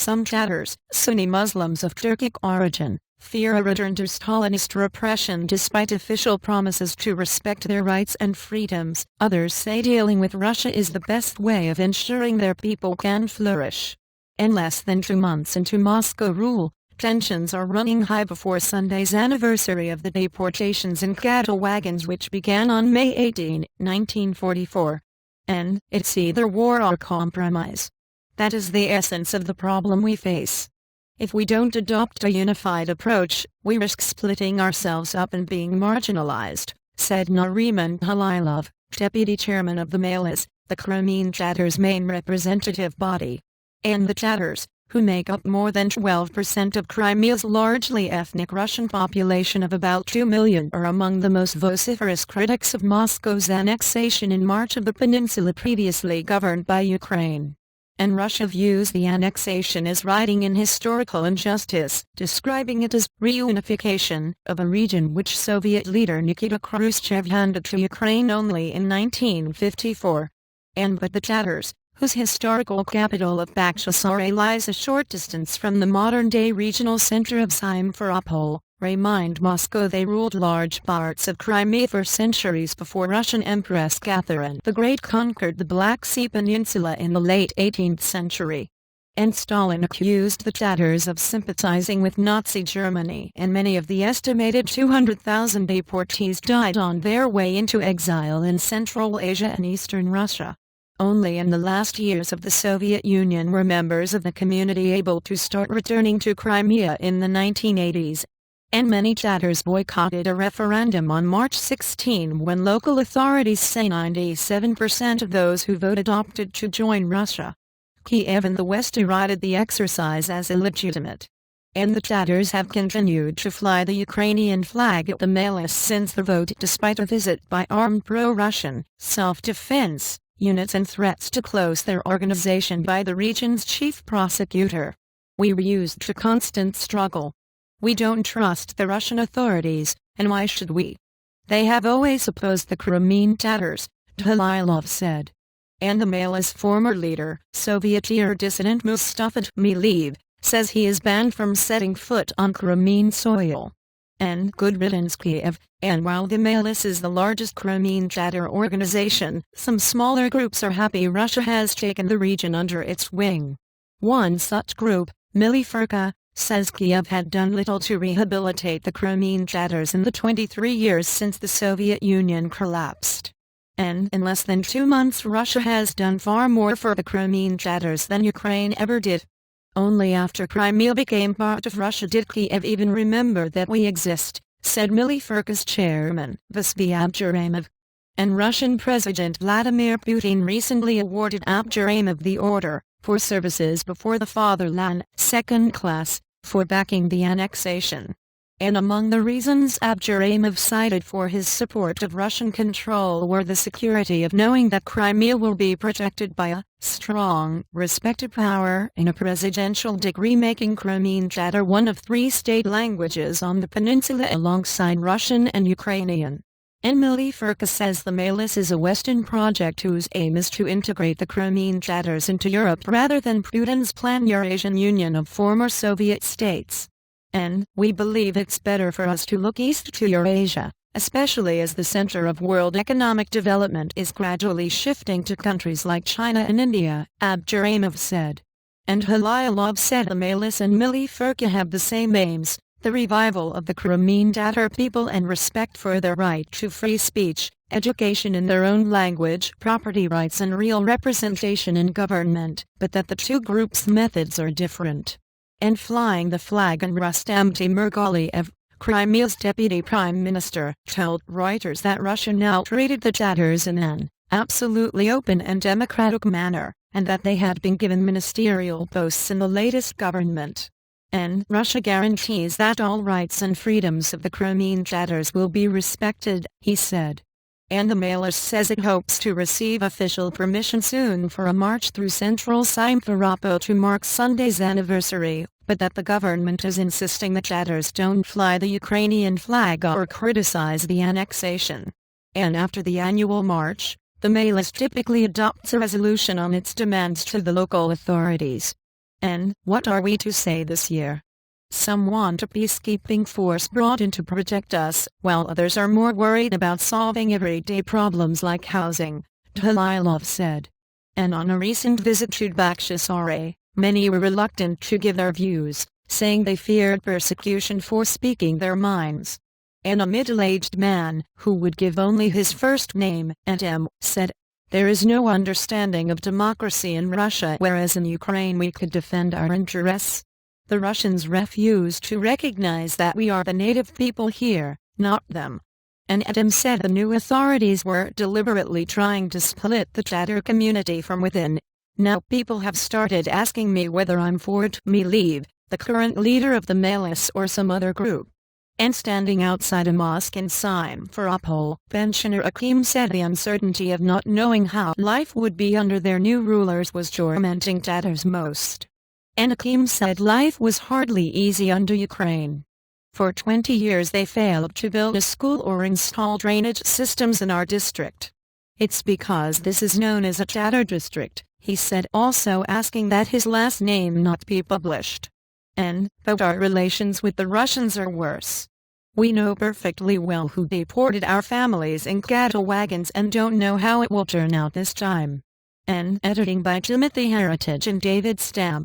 Some Tatars, Sunni Muslims of Turkic origin, fear a return to Stalinist repression despite official promises to respect their rights and freedoms. Others say dealing with Russia is the best way of ensuring their people can flourish. In less than 2 months into Moscow rule, tensions are running high before Sunday's anniversary of the deportations in cattle wagons, which began on May 18, 1944. And it's either war or compromise. That is the essence of the problem we face. If we don't adopt a unified approach, we risk splitting ourselves up and being marginalized, said Nariman Dzhelyalov, deputy chairman of the Mejlis, the Crimean Tatars' main representative body. And the Tatars, who make up more than 12% of Crimea's largely ethnic Russian population of about 2 million, are among the most vociferous critics of Moscow's annexation in March of the peninsula previously governed by Ukraine. And Russia views the annexation as righting an historical injustice, describing it as reunification of a region which Soviet leader Nikita Khrushchev handed to Ukraine only in 1954. But the Tatars, whose historical capital of Bakhchisaray lies a short distance from the modern-day regional center of Simferopol, remind Moscow they ruled large parts of Crimea for centuries before Russian Empress Catherine the Great conquered the Black Sea Peninsula in the late 18th century. And Stalin accused the Tatars of sympathizing with Nazi Germany, and many of the estimated 200,000 deportees died on their way into exile in Central Asia and Eastern Russia. Only in the last years of the Soviet Union were members of the community able to start returning to Crimea in the 1980s. And many Tatars boycotted a referendum on March 16 when local authorities say 97% of those who voted opted to join Russia. Kiev and the West derided the exercise as illegitimate. And the Tatars have continued to fly the Ukrainian flag at the Mejlis since the vote, despite a visit by armed pro-Russian self-defense units and threats to close their organization by the region's chief prosecutor. We were used to constant struggle. We don't trust the Russian authorities, and why should we? They have always opposed the Crimean Tatars, Dzhelyalov said. And the Mejlis former leader, Soviet-era dissident Mustafa Tchmeliyev, says he is banned from setting foot on Crimean soil. And good riddance Kiev. And while the Mejlis is the largest Crimean Tatar organization, some smaller groups are happy Russia has taken the region under its wing. One such group, Miliferka, says Kiev had done little to rehabilitate the Crimean Tatars in the 23 years since the Soviet Union collapsed. And in less than 2 months Russia has done far more for the Crimean Tatars than Ukraine ever did. Only after Crimea became part of Russia did Kiev even remember that we exist, said Miliferka's chairman, Vasily Abduraimov. And Russian President Vladimir Putin recently awarded Abduraimov the Order for Services Before the Fatherland, second class, for backing the annexation. And among the reasons Abduraimov cited for his support of Russian control were the security of knowing that Crimea will be protected by a strong, respected power in a presidential decree making Crimean Tatar one of 3 state languages on the peninsula alongside Russian and Ukrainian. And Miliferka says the Mejlis is a Western project whose aim is to integrate the Crimean Tatars into Europe rather than Putin's planned Eurasian Union of former Soviet states. And we believe it's better for us to look east to Eurasia, especially as the center of world economic development is gradually shifting to countries like China and India, Abduraimov said. And Dzhelyalov said the Mejlis and Miliferka have the same aims: the revival of the Crimean Tatar people and respect for their right to free speech, education in their own language, property rights and real representation in government, but that the 2 groups' methods are different. And flying the flag, and Rustam Timirgaliev, Crimea's deputy prime minister, told Reuters that Russia now treated the Tatars in an absolutely open and democratic manner, and that they had been given ministerial posts in the latest government. And Russia guarantees that all rights and freedoms of the Crimean Tatars will be respected, he said. And the Mejlis says it hopes to receive official permission soon for a march through central Simferopol to mark Sunday's anniversary, but that the government is insisting the Tatars don't fly the Ukrainian flag or criticize the annexation. And after the annual march, the Mejlis typically adopts a resolution on its demands to the local authorities. And what are we to say this year? Some want a peacekeeping force brought in to protect us, while others are more worried about solving everyday problems like housing, Dzhelyalov said. And on a recent visit to Bakhchisaray, many were reluctant to give their views, saying they feared persecution for speaking their minds. And a middle-aged man, who would give only his first name, and said, "There is no understanding of democracy in Russia, whereas in Ukraine we could defend our interests. The Russians refuse to recognize that we are the native people here, not them." And Adam said the new authorities were deliberately trying to split the Tatar community from within. "Now people have started asking me whether I'm for Mejlis, the current leader of the Mejlis, or some other group." And standing outside a mosque in Simferopol, pensioner Akim said the uncertainty of not knowing how life would be under their new rulers was tormenting Tatars most. And Akim said life was hardly easy under Ukraine. For 20 years they failed to build a school or install drainage systems in our district. It's because this is known as a Tatar district, he said, also asking that his last name not be published. But our relations with the Russians are worse. We know perfectly well who deported our families in cattle wagons and don't know how it will turn out this time. Editing by Timothy Heritage and David Stamp.